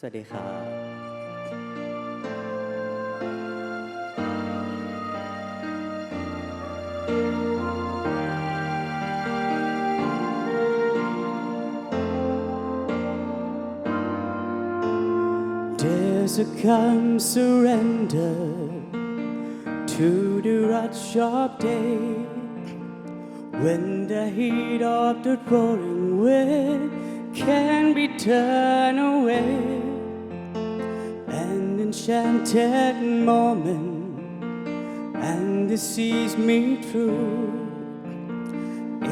สวัสดีครับ There's a calm surrender to the rush of day when the heat of the roaring wind can be turned away. An enchanted moment, and this sees me through.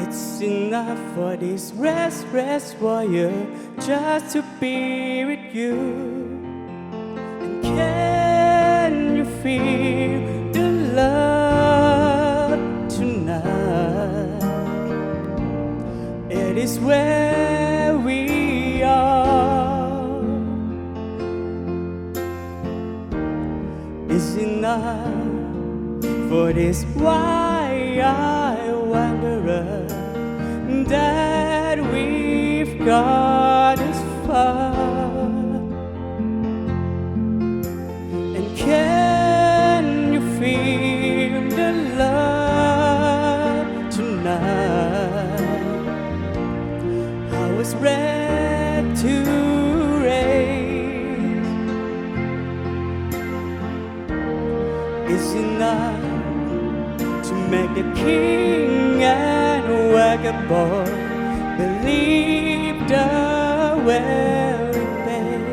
It's enough for this restless warrior just to be with you. And can you feel the love tonight? It is where we are. It's enough for this why I wanderer that we've got this far. And can you feel the love tonight? I was ready to raise. It's enough to make the king and vagabond believe the very best.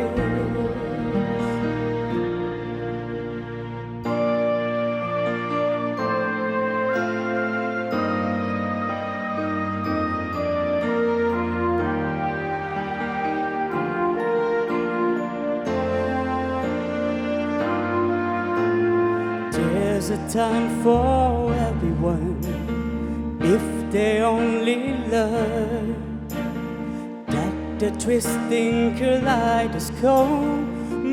There's a time for everyone if they only learn that the twisting kaleidoscope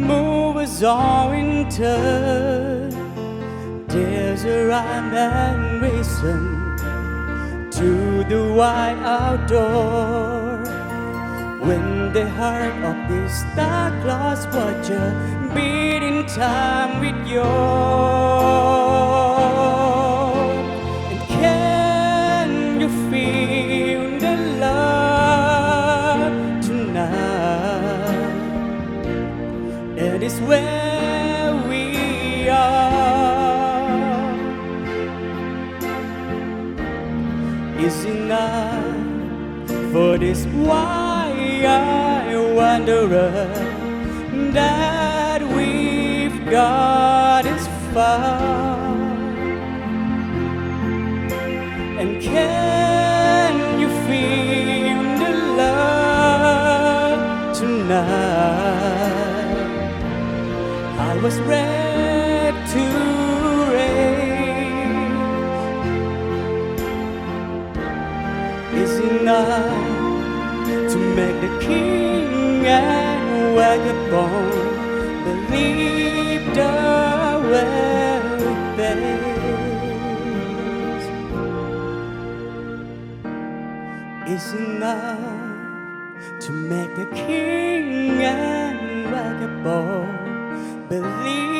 moves us all in turn. There's a rhyme and reason to the wide outdoor when the heart of this star-crossed watcher beat in time with yours. And can you feel the love tonight? It is where we are. Is enough for this why I wanderer that we've got as far. And can you feel the love tonight? I was ready to raise. Is enough to make the king and vagabond believe the very best. Is enough to make the king and vagabond believe